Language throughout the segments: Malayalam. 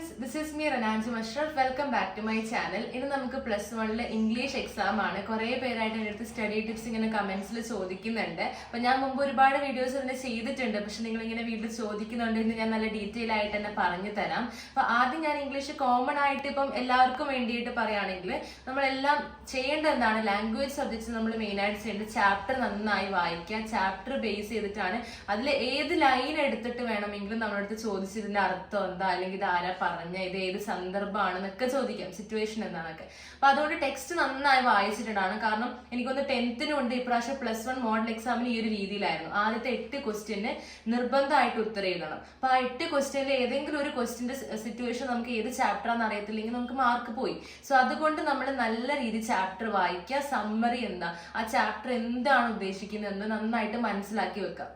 ഫ്രണ്ട്സ്, ദിസ് ഈസ് മീ റനാൻജു മഷ്റഫ്. Welcome back to my channel. ഇന്ന് നമുക്ക് +1 ഇംഗ്ലീഷ് എക്സാം ആണ്. കുറേ പേരായിട്ട് എൻ്റെ അടുത്ത് സ്റ്റഡി ടിപ്സ് ഇങ്ങനെ കമന്റ്സിൽ ചോദിക്കുന്നുണ്ട്. അപ്പം ഞാൻ മുമ്പ് ഒരുപാട് വീഡിയോസ് ഇതിനെ ചെയ്തിട്ടുണ്ട്, പക്ഷെ നിങ്ങൾ ഇങ്ങനെ വീട്ടിൽ ചോദിക്കുന്നുണ്ട്. ഇന്ന് ഞാൻ നല്ല ഡീറ്റെയിൽ ആയിട്ട് തന്നെ പറഞ്ഞു തരാം. അപ്പം ആദ്യം ഞാൻ ഇംഗ്ലീഷ് കോമൺ ആയിട്ട് ഇപ്പം എല്ലാവർക്കും വേണ്ടിയിട്ട് പറയുകയാണെങ്കിൽ നമ്മളെല്ലാം ചെയ്യേണ്ടത് എന്താണ്, ലാംഗ്വേജ് സബ്ജക്ട്സ് നമ്മൾ മെയിനായിട്ട് ചെയ്യേണ്ടത് ചാപ്റ്റർ നന്നായി വായിക്കുക. ചാപ്റ്റർ ബേസ് ചെയ്തിട്ടാണ് അതിൽ ഏത് ലൈൻ എടുത്തിട്ട് വേണമെങ്കിലും നമ്മുടെ അടുത്ത് ചോദിച്ചതിന്റെ അർത്ഥം എന്താ, അല്ലെങ്കിൽ ഇത് ആരാ പറഞ്ഞ, ഇത് ഏത് സന്ദർഭമാണെന്നൊക്കെ ചോദിക്കാം, സിറ്റുവേഷൻ എന്താണൊക്കെ. അപ്പൊ അതുകൊണ്ട് ടെക്സ്റ്റ് നന്നായി വായിച്ചിട്ടുണ്ടാണ്. കാരണം എനിക്കൊന്ന് 10th ഉണ്ട് ഇപ്രാവശ്യം +1 മോഡൽ എക്സാമിന് ഈ ഒരു രീതിയിലായിരുന്നു. ആദ്യത്തെ 8 ക്വസ്റ്റ്യന് നിർബന്ധമായിട്ട് ഉത്തരം എഴുതണം. അപ്പൊ ആ 8 ക്വസ്റ്റ്യനിൽ ഏതെങ്കിലും ഒരു ക്വസ്റ്റ്യന്റെ സിറ്റുവേഷൻ നമുക്ക് ഏത് ചാപ്റ്ററാന്ന് അറിയത്തില്ലെങ്കിൽ നമുക്ക് മാർക്ക് പോയി. സോ അതുകൊണ്ട് നമ്മൾ നല്ല രീതിയിൽ ചാപ്റ്റർ വായിക്കുക. സമ്മറി എന്താ, ആ ചാപ്റ്റർ എന്താണ് ഉദ്ദേശിക്കുന്നത് നന്നായിട്ട് മനസ്സിലാക്കി വെക്കുക.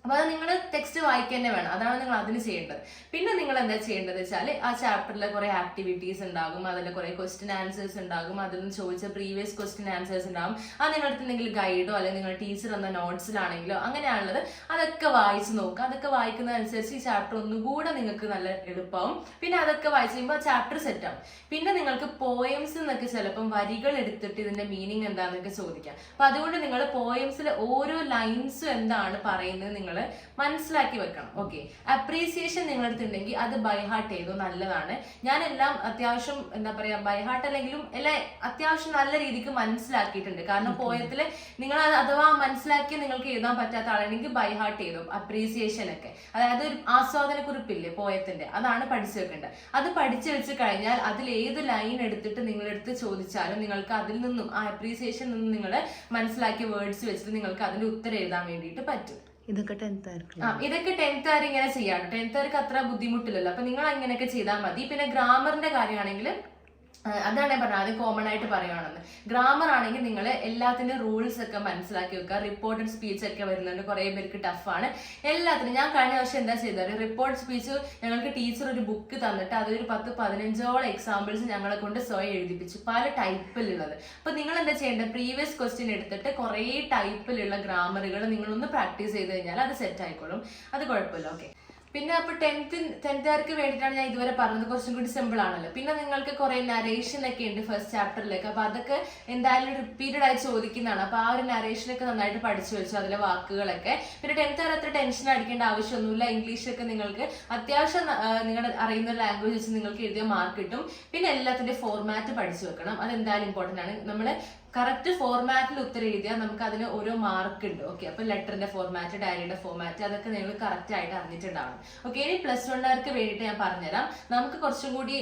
അപ്പൊ അത് നിങ്ങൾ ടെക്സ്റ്റ് വായിക്കുക തന്നെ വേണം. അതാണ് നിങ്ങൾ അതിന് ചെയ്യേണ്ടത്. പിന്നെ നിങ്ങൾ എന്താ ചെയ്യേണ്ടത് വെച്ചാൽ ആ ചാപ്റ്ററിൽ കുറെ ആക്ടിവിറ്റീസ് ഉണ്ടാകും, അതിൽ കുറെ ക്വസ്റ്റ്യൻ ആൻസേഴ്സ് ഉണ്ടാകും, അതിൽ നിന്ന് ചോദിച്ച പ്രീവിയസ് ക്വസ്റ്റ്യൻ ആൻസേഴ്സ് ഉണ്ടാകും. അത് നിങ്ങളുടെ എന്തെങ്കിലും ഗൈഡോ അല്ലെങ്കിൽ നിങ്ങളുടെ ടീച്ചർ എന്ന നോട്ട്സിലാണെങ്കിലോ അങ്ങനെയാണുള്ളത്, അതൊക്കെ വായിച്ച് നോക്കുക. അതൊക്കെ വായിക്കുന്നതനുസരിച്ച് ഈ ചാപ്റ്റർ ഒന്നുകൂടെ നിങ്ങൾക്ക് നല്ല എളുപ്പമാവും. പിന്നെ അതൊക്കെ വായിച്ച് കഴിയുമ്പോൾ ആ ചാപ്റ്റർ സെറ്റ് ആവും. പിന്നെ നിങ്ങൾക്ക് പോയംസ് എന്നൊക്കെ ചിലപ്പം വരികൾ എടുത്തിട്ട് ഇതിന്റെ മീനിങ് എന്താണെന്നൊക്കെ ചോദിക്കാം. അപ്പൊ അതുകൊണ്ട് നിങ്ങൾ പോയംസിലെ ഓരോ ലൈൻസും എന്താണ് പറയുന്നത് നിങ്ങൾ മനസ്സിലാക്കി വെക്കണം. ഓക്കെ, അപ്രീസിയേഷൻ നിങ്ങളടുത്തുണ്ടെങ്കിൽ അത് ബൈഹാർട്ട് ചെയ്തോ, നല്ലതാണ്. ഞാനെല്ലാം അത്യാവശ്യം എന്താ പറയാ, ബൈഹാർട്ട് അല്ലെങ്കിലും എല്ലാം അത്യാവശ്യം നല്ല രീതിക്ക് മനസ്സിലാക്കിയിട്ടുണ്ട്. കാരണം പോയത്തില് നിങ്ങൾ അഥവാ മനസ്സിലാക്കി നിങ്ങൾക്ക് എഴുതാൻ പറ്റാത്ത ആളാണെങ്കിൽ ബൈഹാർട്ട് ചെയ്തോ അപ്രീസിയേഷൻ ഒക്കെ. അതായത് ഒരു ആസ്വാദന കുറിപ്പില്ലേ പോയത്തിന്റെ, അതാണ് പഠിച്ചു വെക്കേണ്ടത്. അത് പഠിച്ചു വെച്ച് കഴിഞ്ഞാൽ അതിൽ ഏത് ലൈൻ എടുത്തിട്ട് നിങ്ങളെടുത്ത് ചോദിച്ചാലും നിങ്ങൾക്ക് അതിൽ നിന്നും ആ അപ്രീസിയേഷൻ നിന്നും നിങ്ങൾ മനസ്സിലാക്കിയ വേർഡ്സ് വെച്ചിട്ട് നിങ്ങൾക്ക് അതിന്റെ ഉത്തരം എഴുതാൻ വേണ്ടിയിട്ട് പറ്റും. ഇതൊക്കെ 10th ആയിരിക്കും. ഇതൊക്കെ 10th ആര് ഇങ്ങനെ ചെയ്യാം. 10th ആർക്ക് അത്ര ബുദ്ധിമുട്ടില്ലല്ലോ. അപ്പൊ നിങ്ങൾ അങ്ങനെയൊക്കെ ചെയ്താൽ മതി. പിന്നെ ഗ്രാമറിന്റെ കാര്യമാണെങ്കിൽ അതാണ് പറഞ്ഞത്, അത് കോമൺ ആയിട്ട് പറയുകയാണെന്ന്. ഗ്രാമർ ആണെങ്കിൽ നിങ്ങൾ എല്ലാത്തിൻ്റെ റൂൾസ് ഒക്കെ മനസ്സിലാക്കി വെക്കുക. റിപ്പോർട്ടഡ് സ്പീച്ച് ഒക്കെ വരുന്നുണ്ട്, കുറേ പേർക്ക് ടഫാണ് എല്ലാത്തിനും. ഞാൻ കഴിഞ്ഞ വർഷം എന്താ ചെയ്തത്, റിപ്പോർട്ട് സ്പീച്ച് ഞങ്ങൾക്ക് ടീച്ചർ ഒരു ബുക്ക് തന്നിട്ട് അതൊരു 10-15ഓളം എക്സാമ്പിൾസ് ഞങ്ങളെ കൊണ്ട് സ്വയം എഴുതിപ്പിച്ചു, പല ടൈപ്പിലുള്ളത്. അപ്പൊ നിങ്ങൾ എന്താ ചെയ്യേണ്ടത്, പ്രീവിയസ് ക്വസ്റ്റ്യൻ എടുത്തിട്ട് കുറേ ടൈപ്പിലുള്ള ഗ്രാമറുകൾ നിങ്ങളൊന്ന് പ്രാക്ടീസ് ചെയ്ത് കഴിഞ്ഞാൽ അത് സെറ്റ് ആയിക്കോളും. അത് കുഴപ്പമില്ല. ഓക്കെ, പിന്നെ അപ്പൊ 10th ആർക്ക് വേണ്ടിയിട്ടാണ് ഞാൻ ഇതുവരെ പറഞ്ഞത്, കുറച്ചും കൂടി സിമ്പിൾ ആണല്ലോ. പിന്നെ നിങ്ങൾക്ക് കുറെ നരേഷൻ ഒക്കെ ഉണ്ട് ഫസ്റ്റ് ചാപ്റ്ററിലേക്ക്. അപ്പൊ അതൊക്കെ എന്തായാലും റിപ്പീറ്റഡ് ആയി ചോദിക്കുന്നതാണ്. അപ്പൊ ആ ഒരു നരേഷനൊക്കെ നന്നായിട്ട് പഠിച്ചു വെച്ചു, അതിലെ വാക്കുകളൊക്കെ. പിന്നെ 10th ആർ അത്ര ടെൻഷൻ അടിക്കേണ്ട ആവശ്യമൊന്നുമില്ല. ഇംഗ്ലീഷൊക്കെ നിങ്ങൾക്ക് അത്യാവശ്യം നിങ്ങളുടെ അറിയുന്ന ലാംഗ്വേജ് വെച്ച് നിങ്ങൾക്ക് എഴുതിയ മാർക്ക് കിട്ടും. പിന്നെ എല്ലാത്തിന്റെ ഫോർമാറ്റ് പഠിച്ചു വെക്കണം, അതെന്തായാലും ഇമ്പോർട്ടന്റ് ആണ്. നമ്മള് കറക്റ്റ് ഫോർമാറ്റിൽ ഉത്തരം എഴുതിയാൽ നമുക്ക് അതിന് ഓരോ മാർക്ക് ഉണ്ട്. ഓക്കെ, അപ്പൊ ലെറ്ററിന്റെ ഫോർമാറ്റ്, ഡയറിയുടെ ഫോർമാറ്റ്, അതൊക്കെ നിങ്ങൾ കറക്റ്റ് ആയിട്ട് അറിഞ്ഞിട്ടുണ്ടാവണം. ഓക്കെ, ഇനി +1 വേണ്ടിയിട്ട് ഞാൻ പറഞ്ഞുതരാം. നമുക്ക് കുറച്ചും കൂടി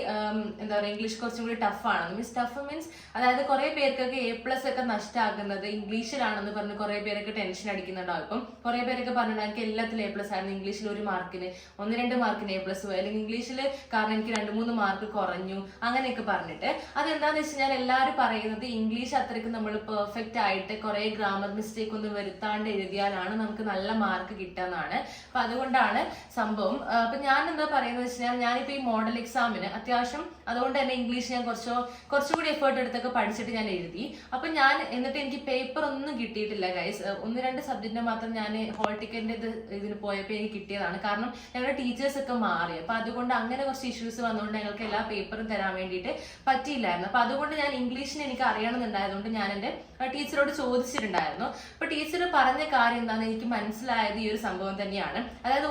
എന്താ പറയുക, ഇംഗ്ലീഷ് കുറച്ചും കൂടി ടഫാണ്. ടഫ് മീൻസ് അതായത് കുറെ പേർക്കൊക്കെ A+ ഒക്കെ നഷ്ടമാകുന്നത് ഇംഗ്ലീഷിലാണെന്ന് പറഞ്ഞ് കുറെ പേരൊക്കെ ടെൻഷൻ അടിക്കുന്നുണ്ടാവും. ഇപ്പം കുറെ പേരൊക്കെ പറഞ്ഞിട്ട് എനിക്ക് എല്ലാത്തിലും A+ ആയിരുന്നു, ഇംഗ്ലീഷിൽ 1 മാർക്കിന് 1-2 മാർക്കിന് A+ പോയി, അല്ലെങ്കിൽ ഇംഗ്ലീഷിൽ കാരണം എനിക്ക് 2-3 മാർക്ക് കുറഞ്ഞു, അങ്ങനെയൊക്കെ പറഞ്ഞിട്ട്. അതെന്താന്ന് വെച്ച് കഴിഞ്ഞാൽ എല്ലാവരും പറയുന്നത് ഇംഗ്ലീഷ് അത്ര നമ്മൾ പെർഫെക്റ്റ് ആയിട്ട് കുറെ ഗ്രാമർ മിസ്റ്റേക്ക് ഒന്നും വരുത്താണ്ട് എഴുതിയാലാണ് നമുക്ക് നല്ല മാർക്ക് കിട്ടാന്നാണ്. അപ്പൊ അതുകൊണ്ടാണ് സംഭവം. അപ്പൊ ഞാൻ എന്താ പറയുന്നത് വെച്ച് കഴിഞ്ഞാൽ, ഞാനിപ്പോ ഈ മോഡൽ എക്സാമിന് അത്യാവശ്യം അതുകൊണ്ട് തന്നെ ഇംഗ്ലീഷ് ഞാൻ കുറച്ചുകൂടി എഫേർട്ട് എടുത്തൊക്കെ പഠിച്ചിട്ട് ഞാൻ എഴുതി. അപ്പൊ ഞാൻ എന്നിട്ട് എനിക്ക് പേപ്പർ ഒന്നും കിട്ടിയിട്ടില്ല ഗൈസ്. 1-2 സബ്ജക്റ്റിന് മാത്രം ഞാൻ ഹോൾ ടിക്കറ്റിന്റെ ഇതിന് പോയപ്പോൾ എനിക്ക് കിട്ടിയതാണ്. കാരണം ഞങ്ങളുടെ ടീച്ചേഴ്സ് ഒക്കെ മാറി. അപ്പൊ അതുകൊണ്ട് അങ്ങനെ കുറച്ച് ഇഷ്യൂസ് വന്നുകൊണ്ട് ഞങ്ങൾക്ക് എല്ലാ പേപ്പറും തരാൻ വേണ്ടിയിട്ട് പറ്റിയില്ലായിരുന്നു. അപ്പൊ അതുകൊണ്ട് ഞാൻ ഇംഗ്ലീഷിന് എനിക്ക് അറിയണമെന്നുണ്ടായതുകൊണ്ട് ഞാൻ എൻ്റെ ടീച്ചറോട് ചോദിച്ചിട്ടുണ്ടായിരുന്നു. അപ്പൊ ടീച്ചർ പറഞ്ഞ കാര്യം എന്താണെന്ന് എനിക്ക് മനസ്സിലായത് ഈ ഒരു സംഭവം തന്നെയാണ്. അതായത്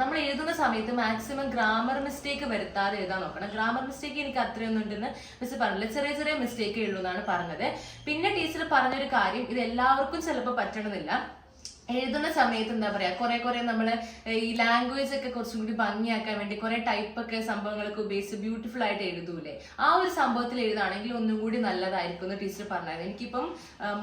നമ്മൾ എഴുതുന്ന സമയത്ത് മാക്സിമം ഗ്രാമർ മിസ്റ്റേക്ക് വരുത്താതെ എഴുതാൻ നോക്കണം. ഗ്രാമർ മിസ്റ്റേക്ക് എനിക്ക് അത്രയൊന്നും ഉണ്ടെന്ന് മിസ് പറഞ്ഞില്ല, ചെറിയ ചെറിയ മിസ്റ്റേക്ക് ഉള്ളൂ എന്നാണ് പറഞ്ഞത്. പിന്നെ ടീച്ചർ പറഞ്ഞൊരു കാര്യം, ഇത് എല്ലാവർക്കും ചിലപ്പോൾ പറ്റണമെന്നില്ല. എഴുതുന്ന സമയത്ത് എന്താ പറയാ, കുറെ നമ്മള് ഈ ലാംഗ്വേജ് ഒക്കെ കുറച്ചും കൂടി ഭംഗിയാക്കാൻ വേണ്ടി കുറെ ടൈപ്പ് ഒക്കെ സംഭവങ്ങളൊക്കെ ഉപയോഗിച്ച് ബ്യൂട്ടിഫുൾ ആയിട്ട് എഴുതൂലേ, ആ ഒരു സംഭവത്തിൽ എഴുതാണെങ്കിൽ ഒന്നും കൂടി നല്ലതായിരിക്കും എന്ന് ടീച്ചർ പറഞ്ഞായിരുന്നു. എനിക്കിപ്പം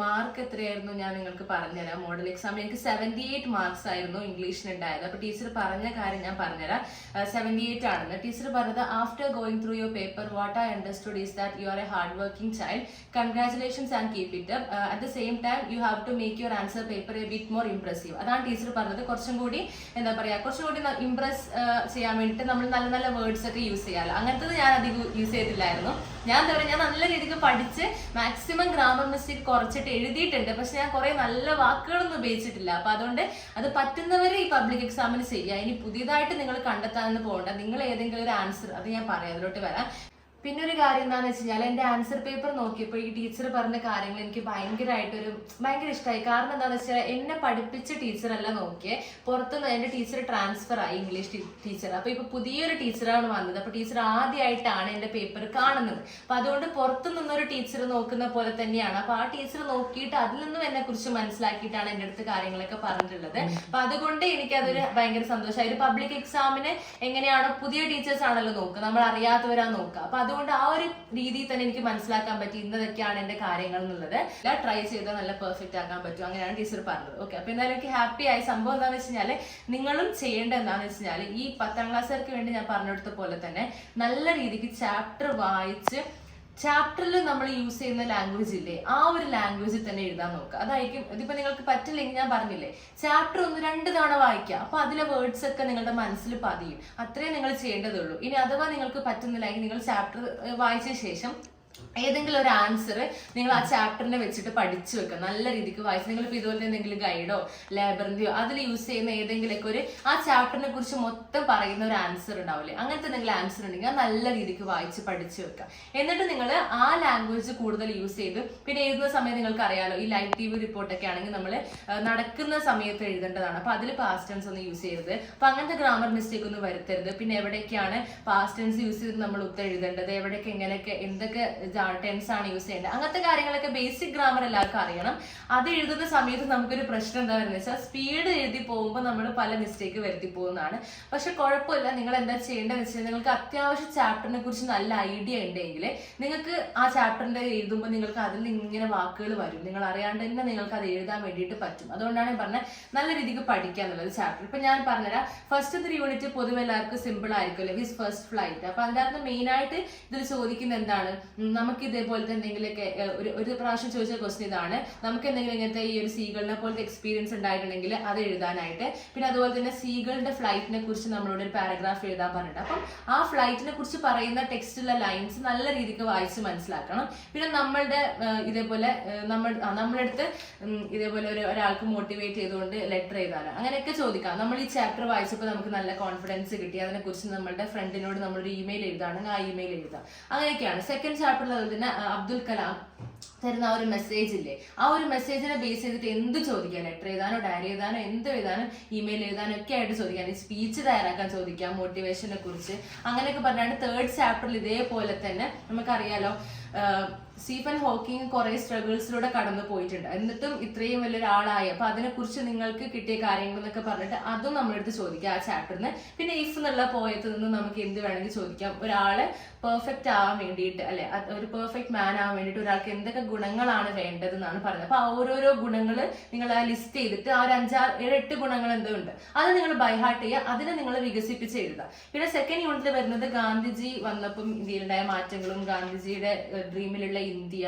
മാർക്ക് എത്രയായിരുന്നു ഞാൻ നിങ്ങൾക്ക് പറഞ്ഞുതരാം. മോഡൽ എക്സാമിൽ എനിക്ക് 78 മാർക്സ് ആയിരുന്നു ഇംഗ്ലീഷിന് ഉണ്ടായത്. അപ്പൊ ടീച്ചർ പറഞ്ഞ കാര്യം ഞാൻ പറഞ്ഞുതരാം. 78 ആണെന്ന് ടീച്ചർ പറഞ്ഞത്. After going through your paper what I understood is that you are a hard working child. Congratulations and keep it up. At the same time you have to make your answer paper a bit more impressive. അതാണ് ടീച്ചർ പറഞ്ഞത്. കുറച്ചും കൂടി എന്താ പറയാ, കുറച്ചും കൂടി ഇംപ്രസ് ചെയ്യാൻ വേണ്ടിയിട്ട് നമ്മൾ നല്ല നല്ല വേർഡ്സ് ഒക്കെ യൂസ് ചെയ്യാമല്ലോ. അങ്ങനത്തത് ഞാൻ അധികം യൂസ് ചെയ്തിട്ടില്ലായിരുന്നു. ഞാൻ എന്താ പറയുക, ഞാൻ നല്ല രീതിക്ക് പഠിച്ച് മാക്സിമം ഗ്രാമർ മിസ്റ്റേക്ക് കുറച്ചിട്ട് എഴുതിയിട്ടുണ്ട്. പക്ഷെ ഞാൻ കുറെ നല്ല വാക്കുകളൊന്നും ഉപയോഗിച്ചിട്ടില്ല. അപ്പൊ അതുകൊണ്ട് അത് പറ്റുന്നവരെ ഈ പബ്ലിക് എക്സാമിന് ചെയ്യുക. ഇനി പുതിയതായിട്ട് നിങ്ങൾ കണ്ടെത്താനൊന്നും പോകണ്ട. നിങ്ങൾ ഏതെങ്കിലും ഒരു ആൻസർ, അത് ഞാൻ പറയാം, അതിലോട്ട് വരാം. പിന്നെ ഒരു കാര്യം എന്താണെന്ന് വെച്ച് കഴിഞ്ഞാൽ, എൻ്റെ ആൻസർ പേപ്പർ നോക്കിയപ്പോൾ ഈ ടീച്ചർ പറഞ്ഞ കാര്യങ്ങൾ എനിക്ക് ഭയങ്കര ഇഷ്ടമായി. കാരണം എന്താണെന്ന് വെച്ചാൽ, എന്നെ പഠിപ്പിച്ച ടീച്ചറല്ല നോക്കിയേ, പുറത്തുനിന്ന് എൻ്റെ ടീച്ചർ ട്രാൻസ്ഫർ ആയി, ഇംഗ്ലീഷ് ടീച്ചർ. അപ്പോൾ ഇപ്പോൾ പുതിയൊരു ടീച്ചറാണ് വന്നത്. അപ്പോൾ ടീച്ചർ ആദ്യമായിട്ടാണ് എൻ്റെ പേപ്പർ കാണുന്നത്. അപ്പോൾ അതുകൊണ്ട് പുറത്തു നിന്നൊരു ടീച്ചർ നോക്കുന്ന പോലെ തന്നെയാണ്. അപ്പോൾ ആ ടീച്ചർ നോക്കിയിട്ട് അതിൽ നിന്നും എന്നെ കുറിച്ച് മനസ്സിലാക്കിയിട്ടാണ് എൻ്റെ അടുത്ത് കാര്യങ്ങളൊക്കെ പറഞ്ഞിട്ടുള്ളത്. അപ്പോൾ അതുകൊണ്ട് എനിക്കതൊരു ഭയങ്കര സന്തോഷമായി. ഒരു പബ്ലിക് എക്സാമിന് എങ്ങനെയാണോ പുതിയ ടീച്ചേഴ്സ് ആണല്ലോ നോക്കുക, നമ്മൾ അറിയാത്തവരാ നോക്കുക. അപ്പൊ അതുകൊണ്ട് ആ ഒരു രീതിയിൽ തന്നെ എനിക്ക് മനസ്സിലാക്കാൻ പറ്റി ഇന്നതൊക്കെയാണ് എന്റെ കാര്യങ്ങൾ എന്നുള്ളത്. ട്രൈ ചെയ്താൽ നല്ല പെർഫെക്റ്റ് ആക്കാൻ പറ്റും, അങ്ങനെയാണ് ടീച്ചർ പറഞ്ഞത്. ഓക്കെ, അപ്പൊ എന്തായാലും എനിക്ക് ഹാപ്പി ആയി. സംഭവം എന്താണെന്ന് വെച്ച് കഴിഞ്ഞാൽ, നിങ്ങളും ചെയ്യേണ്ടത് എന്താണെന്ന് വെച്ച് കഴിഞ്ഞാൽ, ഈ 10ാം ക്ലാസ്സുകാർക്ക് വേണ്ടി ഞാൻ പറഞ്ഞെടുത്ത പോലെ തന്നെ നല്ല രീതിക്ക് ചാപ്റ്റർ വായിച്ച് ചാപ്റ്ററിൽ നമ്മൾ യൂസ് ചെയ്യുന്ന ലാംഗ്വേജ് ഇല്ലേ, ആ ഒരു ലാംഗ്വേജിൽ തന്നെ എഴുതാൻ നോക്കുക. അതായിരിക്കും. ഇതിപ്പോ നിങ്ങൾക്ക് പറ്റില്ലെങ്കിൽ ഞാൻ പറഞ്ഞില്ലേ, ചാപ്റ്റർ 1-2 തവണ വായിക്കുക. അപ്പൊ അതിലെ വേർഡ്സ് ഒക്കെ നിങ്ങളുടെ മനസ്സിൽ പതിയും. അത്രയും നിങ്ങൾ ചെയ്യേണ്ടതുള്ളൂ. ഇനി അഥവാ നിങ്ങൾക്ക് പറ്റുന്നില്ലെങ്കിൽ നിങ്ങൾ ചാപ്റ്റർ വായിച്ച ശേഷം ഏതെങ്കിലും ഒരു ആൻസർ നിങ്ങൾ ആ ചാപ്റ്ററിനെ വെച്ചിട്ട് പഠിച്ചു വെക്കുക. നല്ല രീതിക്ക് വായിച്ച് നിങ്ങളിപ്പോൾ ഇതുപോലെ എന്തെങ്കിലും ഗൈഡോ ലൈബ്രറിയോ അതിൽ യൂസ് ചെയ്യുന്ന ഏതെങ്കിലുമൊക്കെ ഒരു ആ ചാപ്റ്ററിനെ കുറിച്ച് മൊത്തം പറയുന്ന ഒരു ആൻസർ ഉണ്ടാവില്ലേ, അങ്ങനത്തെ എന്തെങ്കിലും ആൻസർ ഉണ്ടെങ്കിൽ നല്ല രീതിക്ക് വായിച്ച് പഠിച്ചു വെക്കുക. എന്നിട്ട് നിങ്ങൾ ആ ലാംഗ്വേജ് കൂടുതൽ യൂസ് ചെയ്ത് പിന്നെ എഴുതുന്ന സമയത്ത് നിങ്ങൾക്ക് അറിയാലോ, ഈ ലൈവ് TV റിപ്പോർട്ടൊക്കെ ആണെങ്കിൽ നമ്മൾ നടക്കുന്ന സമയത്ത് എഴുതേണ്ടതാണ്. അപ്പൊ അതിൽ പാസ്റ്റ് ടെൻസ് ഒന്നും യൂസ് ചെയ്യരുത്. അപ്പൊ അങ്ങനത്തെ ഗ്രാമർ മിസ്റ്റേക്ക് ഒന്നും വരുത്തരുത്. പിന്നെ എവിടേക്കാണ് പാസ്റ്റ് ടെൻസ് യൂസ് ചെയ്ത് നമ്മൾ ഉത്തരം എഴുതേണ്ടത്, എവിടേക്ക് എങ്ങനെയൊക്കെ എന്തൊക്കെ ടെൻസ് ആണ് യൂസ് ചെയ്യേണ്ടത്, അങ്ങനത്തെ കാര്യങ്ങളൊക്കെ ബേസിക് ഗ്രാമർ എല്ലാവർക്കും അറിയണം. അത് എഴുതുന്ന സമയത്ത് നമുക്കൊരു പ്രശ്നം എന്താ പറയുന്നത് വെച്ചാൽ, സ്പീഡ് എഴുതി പോകുമ്പോൾ നമ്മൾ പല മിസ്റ്റേക്ക് വരുത്തി പോകുന്നതാണ്. പക്ഷെ കുഴപ്പമില്ല. നിങ്ങൾ എന്താ ചെയ്യേണ്ടതെന്ന് വെച്ചാൽ, നിങ്ങൾക്ക് അത്യാവശ്യം ചാപ്റ്ററിനെ കുറിച്ച് നല്ല ഐഡിയ ഉണ്ടെങ്കിൽ നിങ്ങൾക്ക് ആ ചാപ്റ്ററിന്റെ എഴുതുമ്പോൾ നിങ്ങൾക്ക് അതിൽ ഇങ്ങനെ വാക്കുകൾ വരും. നിങ്ങൾ അറിയാണ്ട് തന്നെ നിങ്ങൾക്ക് അത് എഴുതാൻ വേണ്ടിയിട്ട് പറ്റും. അതുകൊണ്ടാണ് ഞാൻ പറഞ്ഞത് നല്ല രീതിക്ക് പഠിക്കുക എന്നുള്ളത് ചാപ്റ്റർ. ഇപ്പൊ ഞാൻ പറഞ്ഞുതരാം, ഫസ്റ്റ് 3 യൂണിറ്റ് പൊതുവെ എല്ലാവർക്കും സിമ്പിൾ ആയിരിക്കും, ഹിസ് ഫസ്റ്റ് ഫ്ലൈറ്റ്. അപ്പൊ അതിൻ്റെ അകത്ത് മെയിൻ ആയിട്ട് ഇതിൽ ചോദിക്കുന്ന എന്താണ്, നമുക്ക് ഇതേപോലത്തെ എന്തെങ്കിലുമൊക്കെ ഒരു പ്രാവശ്യം ചോദിച്ച ക്വസ്റ്റ്യൻ ഇതാണ്, നമുക്ക് എന്തെങ്കിലും ഇങ്ങനത്തെ ഈ ഒരു സീകളിനെ പോലത്തെ എക്സ്പീരിയൻസ് ഉണ്ടായിട്ടുണ്ടെങ്കിൽ അത് എഴുതാനായിട്ട്. പിന്നെ അതുപോലെ തന്നെ സീകളുടെ ഫ്ലൈറ്റിനെ കുറിച്ച് നമ്മളോട് ഒരു പാരഗ്രാഫ് എഴുതാൻ പറഞ്ഞിട്ട്, അപ്പം ആ ഫ്ലൈറ്റിനെ കുറിച്ച് പറയുന്ന ടെക്സ്റ്റിലെ ലൈൻസ് നല്ല രീതിക്ക് വായിച്ച് മനസ്സിലാക്കണം. പിന്നെ നമ്മളുടെ ഇതേപോലെ നമ്മളെടുത്ത് ഇതേപോലെ ഒരാൾക്ക് മോട്ടിവേറ്റ് ചെയ്തുകൊണ്ട് ലെറ്റർ എഴുതാനോ അങ്ങനെയൊക്കെ ചോദിക്കാം. നമ്മൾ ഈ ചാപ്റ്റർ വായിച്ചപ്പോൾ നമുക്ക് നല്ല കോൺഫിഡൻസ് കിട്ടി, അതിനെക്കുറിച്ച് നമ്മളുടെ ഫ്രണ്ടിനോട് നമ്മളൊരു ഇമെയിൽ എഴുതാണെങ്കിൽ ആ ഇമെയിൽ എഴുതാം. അങ്ങനെയൊക്കെയാണ്. സെക്കൻഡ് ചാപ്റ്ററിൽ അതുപോലെ തന്നെ അബ്ദുൽ കലാം തരുന്ന ആ ഒരു മെസ്സേജ് ഇല്ലേ, ആ ഒരു മെസ്സേജിനെ ബേസ് ചെയ്തിട്ട് എന്ത് ചോദിക്കാം, ലെറ്റർ എഴുതാനോ ഡയറി എഴുതാനോ എന്ത് എഴുതാനോ ഇമെയിൽ എഴുതാനോ ഒക്കെ ആയിട്ട് ചോദിക്കാം. സ്പീച്ച് തയ്യാറാക്കാൻ ചോദിക്കാം, മോട്ടിവേഷനെ കുറിച്ച് അങ്ങനെയൊക്കെ പറഞ്ഞാണ്. 3rd ചാപ്റ്ററിൽ ഇതേപോലെ തന്നെ നമുക്കറിയാലോ, സ്റ്റീഫൻ ഹോക്കിങ് കുറെ സ്ട്രഗിൾസിലൂടെ കടന്നു പോയിട്ടുണ്ട്, എന്നിട്ടും ഇത്രയും വലിയൊരാളായി. അപ്പൊ അതിനെക്കുറിച്ച് നിങ്ങൾക്ക് കിട്ടിയ കാര്യങ്ങൾ എന്നൊക്കെ പറഞ്ഞിട്ട് അതും നമ്മളെടുത്ത് ചോദിക്കാം ആ ചാപ്റ്ററിന്. പിന്നെ ഇഫ് എന്നുള്ള പോയത്തിൽ നിന്ന് നമുക്ക് എന്ത് വേണമെങ്കിൽ ചോദിക്കാം. ഒരാള് പെർഫെക്റ്റ് ആവാൻ വേണ്ടിയിട്ട് അല്ലെ, ഒരു പെർഫെക്റ്റ് മാൻ ആവാൻ വേണ്ടിയിട്ട് ഒരാൾക്ക് എന്തൊക്കെ ഗുണങ്ങളാണ് വേണ്ടതെന്നാണ് പറയുന്നത്. അപ്പൊ ഓരോരോ ഗുണങ്ങൾ നിങ്ങൾ ആ ലിസ്റ്റ് ചെയ്തിട്ട് ആ ഒരു 5-6-7-8 ഗുണങ്ങൾ എന്തോ ഉണ്ട്, അത് നിങ്ങൾ ബൈഹാർട്ട് ചെയ്യുക, അതിനെ നിങ്ങൾ വികസിപ്പിച്ച് എഴുതുക. പിന്നെ സെക്കൻഡ് യൂണിറ്റിൽ വരുന്നത് ഗാന്ധിജി വന്നപ്പം ഇന്ത്യയിലുണ്ടായ മാറ്റങ്ങളും ഗാന്ധിജിയുടെ ഡ്രീമിലുള്ള ഇന്ത്യ,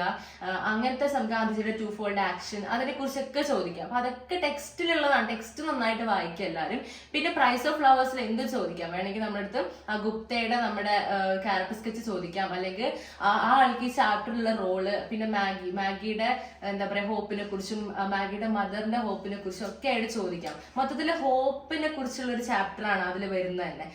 അങ്ങനത്തെ ഗാന്ധിജിയുടെ 2-fold ആക്ഷൻ, അതിനെ കുറിച്ചൊക്കെ ചോദിക്കാം. അപ്പൊ അതൊക്കെ ടെക്സ്റ്റിലുള്ളതാണ്. ടെക്സ്റ്റ് നന്നായിട്ട് വായിക്കുക എല്ലാവരും. പിന്നെ പ്രൈസ് ഓഫ് ഫ്ലവേഴ്സിൽ എന്ത് ചോദിക്കാം വേണമെങ്കിൽ നമ്മുടെ അടുത്ത് ഗുപ്തയുടെ നമ്മുടെ ക്യാരക്ടർ സ്കെച്ച് ചോദിക്കാം, അല്ലെങ്കിൽ ആ ആൾക്ക് ഈ ചാപ്റ്ററിലുള്ള റോള്, പിന്നെ മാഗിയുടെ എന്താ പറയാ ഹോപ്പിനെ കുറിച്ചും മാഗിയുടെ മദറിന്റെ ഹോപ്പിനെ കുറിച്ചും ഒക്കെ ആയിട്ട് ചോദിക്കാം. മൊത്തത്തില് ഹോപ്പിനെ കുറിച്ചുള്ള ഒരു ചാപ്റ്റർ ആണ് അതിൽ വരുന്നത് തന്നെ.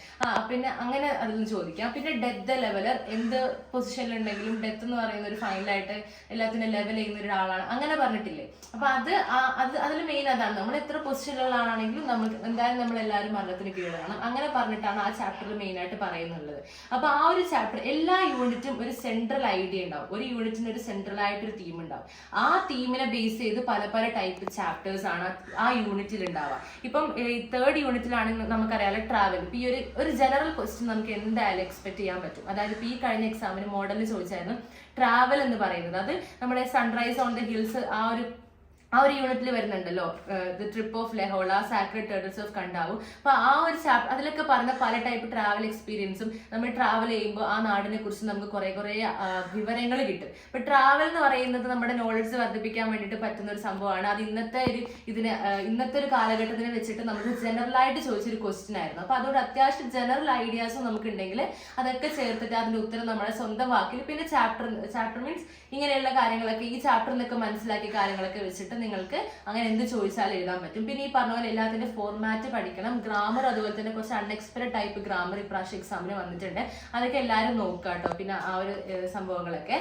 പിന്നെ അങ്ങനെ അതിൽ ചോദിക്കാം. പിന്നെ ഡെത്ത് ലെവലർ, എന്ത് പൊസിഷനിലുണ്ടെങ്കിലും ഡെത്ത് എന്ന് പറയുന്ന ഒരു ഫൈനലായിട്ട് എല്ലാത്തിനും ലെവൽ ചെയ്യുന്ന ഒരാളാണ്, അങ്ങനെ പറഞ്ഞിട്ടില്ലേ. അപ്പൊ അതിൽ മെയിൻ അതാണ്, നമ്മൾ എത്ര പൊസിഷനിലുള്ള ആളാണെങ്കിലും നമുക്ക് എന്തായാലും നമ്മൾ എല്ലാവരും മരണത്തിന് കീഴടങ്ങണം, അങ്ങനെ പറഞ്ഞിട്ടാണ് ആ ചാപ്റ്ററിൽ മെയിൻ ആയിട്ട് പറയുന്നുള്ളത്. അപ്പൊ ആ ഒരു ചാപ്റ്റർ എല്ലാ യൂണിറ്റും ഒരു സെൻട്രൽ ഐഡിയ ഉണ്ടാവും. ഒരു യൂണിറ്റിന് ഒരു സെൻട്രൽ ആയിട്ടൊരു തീം ഉണ്ടാവും. ആ തീമിനെ ബേസ് ചെയ്ത് പല പല ടൈപ്പ് ചാപ്റ്റേഴ്സ് ആണ് ആ യൂണിറ്റിൽ ഉണ്ടാവുക. ഇപ്പം 3rd യൂണിറ്റിലാണെങ്കിൽ നമുക്കറിയാലോ ട്രാവൽ. ഇപ്പൊ ഈ ഒരു ജനറൽ ക്വസ്റ്റ്യൻ നമുക്ക് എന്തായാലും എക്സ്പെക്ട് ചെയ്യാൻ പറ്റും. അതായത് ഇപ്പൊ ഈ കഴിഞ്ഞ എക്സാമിന് മോഡലിൽ ചോദിച്ചായിരുന്നു ട്രാവൽ എന്ന് പറയുന്നത്. അത് നമ്മുടെ സൺറൈസ് ഓൺ ദ ഹിൽസ് ആ ഒരു ആ ഒരു യൂണിറ്റിൽ വരുന്നുണ്ടല്ലോ ദ ട്രിപ്പ് ഓഫ് ലെഹോള, സാക്രഡ് ടേർട്ടിൽസ് ഓഫ് കണ്ടാവു. അപ്പൊ ആ ഒരു അതിലൊക്കെ പറഞ്ഞ പല ടൈപ്പ് ട്രാവൽ എക്സ്പീരിയൻസും നമ്മൾ ട്രാവൽ ചെയ്യുമ്പോൾ ആ നാടിനെ കുറിച്ച് നമുക്ക് കുറെ വിവരങ്ങൾ കിട്ടും. ഇപ്പൊ ട്രാവൽ എന്ന് പറയുന്നത് നമ്മുടെ നോളജ് വർദ്ധിപ്പിക്കാൻ വേണ്ടിയിട്ട് പറ്റുന്ന ഒരു സംഭവമാണ്. അത് ഇന്നത്തെ ഒരു കാലഘട്ടത്തിനെ വെച്ചിട്ട് നമുക്ക് ജനറൽ ആയിട്ട് ചോദിച്ചൊരു ക്വസ്റ്റ്യൻ ആയിരുന്നു. അപ്പൊ അതുകൊണ്ട് അത്യാവശ്യം ജനറൽ ഐഡിയാസും നമുക്ക് ഉണ്ടെങ്കിൽ അതൊക്കെ ചേർത്തിട്ട് അതിന്റെ ഉത്തരം നമ്മുടെ സ്വന്തം വാക്കിൽ, പിന്നെ ചാപ്റ്റർ മീൻസ് ഇങ്ങനെയുള്ള കാര്യങ്ങളൊക്കെ ഈ ചാപ്റ്ററിൽ നിന്നൊക്കെ മനസ്സിലാക്കിയ കാര്യങ്ങളൊക്കെ വെച്ചിട്ട് നിങ്ങൾക്ക് അങ്ങനെ എന്ത് ചോദിച്ചാലും എഴുതാൻ പറ്റും. പിന്നെ ഈ പറഞ്ഞ പോലെ എല്ലാത്തിന്റെ ഫോർമാറ്റ് പഠിക്കണം. ഗ്രാമർ അതുപോലെ തന്നെ കുറച്ച് അൺഎക്സ്പെക്ടഡ് ടൈപ്പ് ഗ്രാമർ ഇപ്രാവശ്യം എക്സാമിന് വന്നിട്ടുണ്ട്. അതൊക്കെ എല്ലാവരും നോക്കുക കേട്ടോ. പിന്നെ ആ ഒരു സംഭവങ്ങളൊക്കെ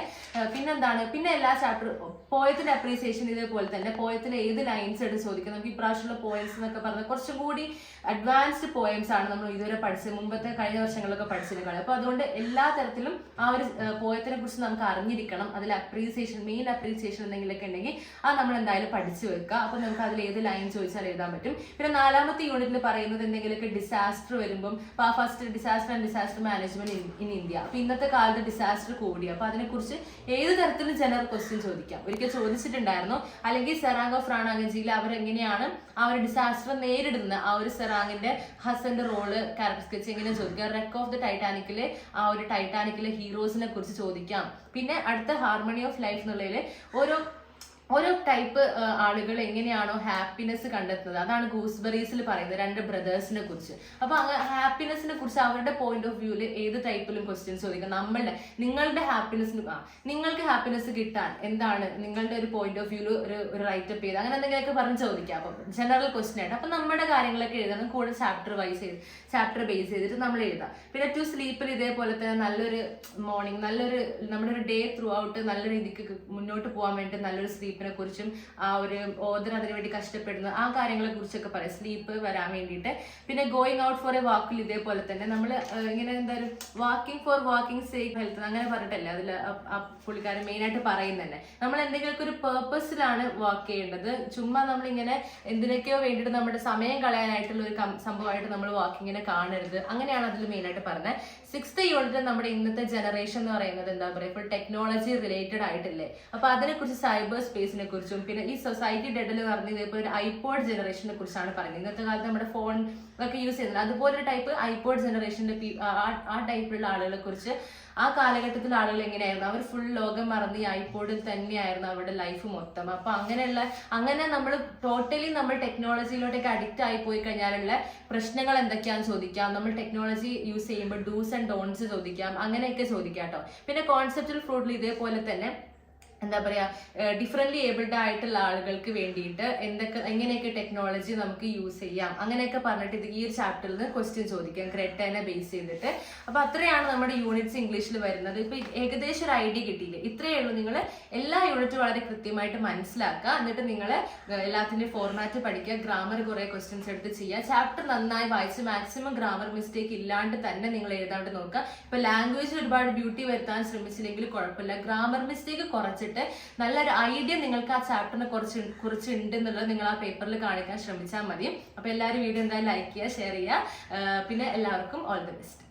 പിന്നെന്താണ്, പിന്നെ എല്ലാ ചാപ്റ്റർ പോയത്തിന്റെ അപ്രീസിയേഷൻ ഇതേപോലെ തന്നെ പോയത്തിൽ ഏത് ലൈൻസ് എടുത്ത് ചോദിക്കും. നമുക്ക് ഇപ്രാവശ്യമുള്ള പോയംസ് എന്നൊക്കെ പറഞ്ഞാൽ കുറച്ചും കൂടി അഡ്വാൻസ്ഡ് പോയംസ് ആണ് നമ്മൾ ഇതുവരെ പഠിച്ചത്, മുമ്പത്തെ കഴിഞ്ഞ വർഷങ്ങളൊക്കെ പഠിച്ചിരുന്നത്. അപ്പൊ അതുകൊണ്ട് എല്ലാ തരത്തിലും ആ ഒരു പോയത്തിനെ കുറിച്ച് നമുക്ക് അറിഞ്ഞിരിക്കണം. അതിൽ അപ്രീസിയേഷൻ, മെയിൻ അപ്രീസിയേഷൻ എന്തെങ്കിലുമൊക്കെ ഉണ്ടെങ്കിൽ അത് നമ്മൾ എന്തായാലും പഠിച്ചു വെക്കുക. അപ്പൊ നമുക്ക് അതിൽ ഏത് ലൈൻ ചോദിച്ചാൽ എഴുതാൻ പറ്റും. പിന്നെ 4ാമത്തെ യൂണിറ്റിൽ പറയുന്നത് എന്തെങ്കിലുമൊക്കെ ഡിസാസ്റ്റർ വരുമ്പം first disaster and disaster management in India. അപ്പൊ ഇന്നത്തെ കാലത്ത് ഡിസാസ്റ്റർ കൂടി, അപ്പൊ അതിനെക്കുറിച്ച് ഏത് തരത്തിലും ജനറൽ ക്വസ്റ്റ്യൻ ചോദിക്കാം. ഒരിക്കൽ ചോദിച്ചിട്ടുണ്ടായിരുന്നു. അല്ലെങ്കിൽ സെറാങ് ഓഫ് റാണാഗഞ്ചിയിൽ അവരെങ്ങനെയാണ് ആ ഒരു ഡിസാസ്റ്റർ നേരിടുന്നത്, ആ ഒരു സെറാങ്ങിന്റെ ഹസന്റെ റോള് ക്യാരക്ടർ സ്കെച്ച് എങ്ങനെ ചോദിക്കാം. റെക്ക് ഓഫ് ദ ടൈറ്റാനിക്കിലെ ആ ഒരു ടൈറ്റാനിക്കിലെ ഹീറോസിനെ കുറിച്ച് ചോദിക്കാം. പിന്നെ അടുത്ത ഹാർമണി ഓഫ് ലൈഫ് എന്നുള്ളതിൽ ഓരോ ടൈപ്പ് ആളുകൾ എങ്ങനെയാണോ ഹാപ്പിനെസ് കണ്ടെത്തുന്നത്, അതാണ് ഗൂസ്ബെറീസിൽ പറയുന്നത് 2 ബ്രദേഴ്സിനെ കുറിച്ച്. അപ്പൊ ഹാപ്പിനെസിനെ കുറിച്ച് അവരുടെ പോയിന്റ് ഓഫ് വ്യൂല് ഏത് ടൈപ്പിലും ക്വസ്റ്റ്യൻസ് ചോദിക്കാം. നിങ്ങളുടെ നിങ്ങൾക്ക് ഹാപ്പിനെസ് കിട്ടാൻ എന്താണ് നിങ്ങളുടെ ഒരു പോയിന്റ് ഓഫ് വ്യൂല് ഒരു റൈറ്റപ്പ് ചെയ്ത് അങ്ങനെ എന്തെങ്കിലുമൊക്കെ പറഞ്ഞ് ചോദിക്കാം. അപ്പൊ ജനറൽ ക്വസ്റ്റ്യൻ ആയിട്ട് അപ്പൊ നമ്മുടെ കാര്യങ്ങളൊക്കെ എഴുതണം. കൂടെ ചാപ്റ്റർ ബേസ് ചെയ്തിട്ട് നമ്മൾ എഴുതാം. പിന്നെ ടു സ്ലീപ്പിൽ ഇതേപോലെ തന്നെ നല്ലൊരു മോർണിംഗ്, നമ്മുടെ ഒരു ഡേ ത്രൂ ഔട്ട് നല്ല രീതിക്ക് മുന്നോട്ട് പോകാൻ വേണ്ടി നല്ലൊരു സ്ലീപ്പിനെ കുറിച്ചും ആ ഒരു ഓദർ അതിനുവേണ്ടി കഷ്ടപ്പെടുന്ന ആ കാര്യങ്ങളെ കുറിച്ചൊക്കെ പറയാം, സ്ലീപ്പ് വരാൻ വേണ്ടിയിട്ട്. പിന്നെ ഗോയിങ് ഔട്ട് ഫോർ എ വാക്കിൽ ഇതേപോലെ തന്നെ നമ്മൾ ഇങ്ങനെ എന്തായാലും walking for walking sake health അങ്ങനെ പറഞ്ഞിട്ടല്ലേ അതിൽ പുള്ളിക്കാരൻ മെയിനായിട്ട് പറയുന്നത്. നമ്മൾ എന്തെങ്കിലുമൊക്കെ ഒരു പേർപ്പസിലാണ് വാക്ക് ചെയ്യേണ്ടത്. ചുമ്മാ നമ്മളിങ്ങനെ എന്തിനൊക്കെയോ വേണ്ടിയിട്ട് നമ്മുടെ സമയം കളയാനായിട്ടുള്ള ഒരു സംഭവമായിട്ട് നമ്മൾ വാക്കിങ്ങിനെ കാണരുത്. അങ്ങനെയാണ് അതിൽ മെയിനായിട്ട് പറഞ്ഞത്. 6th യൂണിറ്റ് നമ്മുടെ ഇന്നത്തെ ജനറേഷൻ എന്ന് പറയുന്നത് എന്താ പറയുക, ഇപ്പോൾ ടെക്നോളജി റിലേറ്റഡ് ആയിട്ടില്ലേ. അപ്പൊ അതിനെക്കുറിച്ച് സൈബർ സ്പേസിനെ കുറിച്ചും പിന്നെ ഈ സൊസൈറ്റി ഡെഡിൽ പറഞ്ഞ ഇതേപോലെ ഒരു ഐപോഡ് ജനറേഷനെ കുറിച്ചാണ് പറയുന്നത്. ഇന്നത്തെ കാലത്ത് നമ്മുടെ ഫോൺ ഒക്കെ യൂസ് ചെയ്യുന്നത് അതുപോലെ ടൈപ്പ് ഐപോഡ് ജനറേഷന്റെ ആ ടൈപ്പിലുള്ള ആളുകളെ കുറിച്ച്, ആ കാലഘട്ടത്തിലെ ആളുകൾ എങ്ങനെയായിരുന്നു, അവർ ഫുൾ ലോകം മറന്ന് ഈ ഐപോഡിൽ തന്നെയായിരുന്നു അവരുടെ ലൈഫ് മൊത്തം. അപ്പൊ അങ്ങനെ നമ്മൾ ടോട്ടലി നമ്മൾ ടെക്നോളജിയിലോട്ടേക്ക് അഡിക്റ്റ് ആയി പോയി കഴിഞ്ഞാലുള്ള പ്രശ്നങ്ങൾ എന്തൊക്കെയാണെന്ന് ചോദിക്കാം. നമ്മൾ ടെക്നോളജി യൂസ് ചെയ്യുമ്പോൾ ഡൂസ് ആൻഡ് ഡോൺസ് ചോദിക്കാം, അങ്ങനെയൊക്കെ ചോദിക്കാം കേട്ടോ. പിന്നെ കോൺസെപ്റ്റൽ ഫ്രൂട്ടിൽ ഇതേപോലെ തന്നെ എന്താ പറയാ, ഡിഫറെന്റ്ലി ഏബിൾഡ് ആയിട്ടുള്ള ആളുകൾക്ക് വേണ്ടിയിട്ട് എങ്ങനെയൊക്കെ ടെക്നോളജി നമുക്ക് യൂസ് ചെയ്യാം അങ്ങനെയൊക്കെ പറഞ്ഞിട്ട് ഈ ഒരു ചാപ്റ്ററിൽ നിന്ന് ക്വസ്റ്റ്യൻ ചോദിക്കാം ക്രെറ്റനെ ബേസ് ചെയ്തിട്ട്. അപ്പൊ അത്രയാണ് നമ്മുടെ യൂണിറ്റ്സ് ഇംഗ്ലീഷിൽ വരുന്നത്. ഇപ്പൊ ഏകദേശം ഒരു ഐഡിയ കിട്ടിയില്ലേ, ഇത്രയേ ഉള്ളൂ. നിങ്ങൾ എല്ലാ യൂണിറ്റും വളരെ കൃത്യമായിട്ട് മനസ്സിലാക്കുക. എന്നിട്ട് നിങ്ങൾ എല്ലാത്തിന്റെയും ഫോർമാറ്റ് പഠിക്കുക, ഗ്രാമർ കുറെ ക്വസ്റ്റ്യൻസ് എടുത്ത് ചെയ്യുക, ചാപ്റ്റർ നന്നായി വായിച്ച് മാക്സിമം ഗ്രാമർ മിസ്റ്റേക്ക് ഇല്ലാണ്ട് തന്നെ നിങ്ങൾ എഴുതാണ്ട് നോക്കുക. ഇപ്പൊ ലാംഗ്വേജിൽ ഒരുപാട് ബ്യൂട്ടി വരുത്താൻ ശ്രമിച്ചില്ലെങ്കിൽ കുഴപ്പമില്ല, ഗ്രാമർ മിസ്റ്റേക്ക് കുറച്ച് നല്ലൊരു ഐഡിയ നിങ്ങൾക്ക് ആ ചാപ്റ്ററിനെ കുറിച്ച് ഉണ്ട് എന്നുള്ളത് നിങ്ങൾ ആ പേപ്പറിൽ കാണിക്കാൻ ശ്രമിച്ചാൽ മതി. അപ്പൊ എല്ലാവരും വീഡിയോ എന്തായാലും ലൈക്ക് ചെയ്യുക, ഷെയർ ചെയ്യുക. പിന്നെ എല്ലാവർക്കും ഓൾ ദി ബെസ്റ്റ്.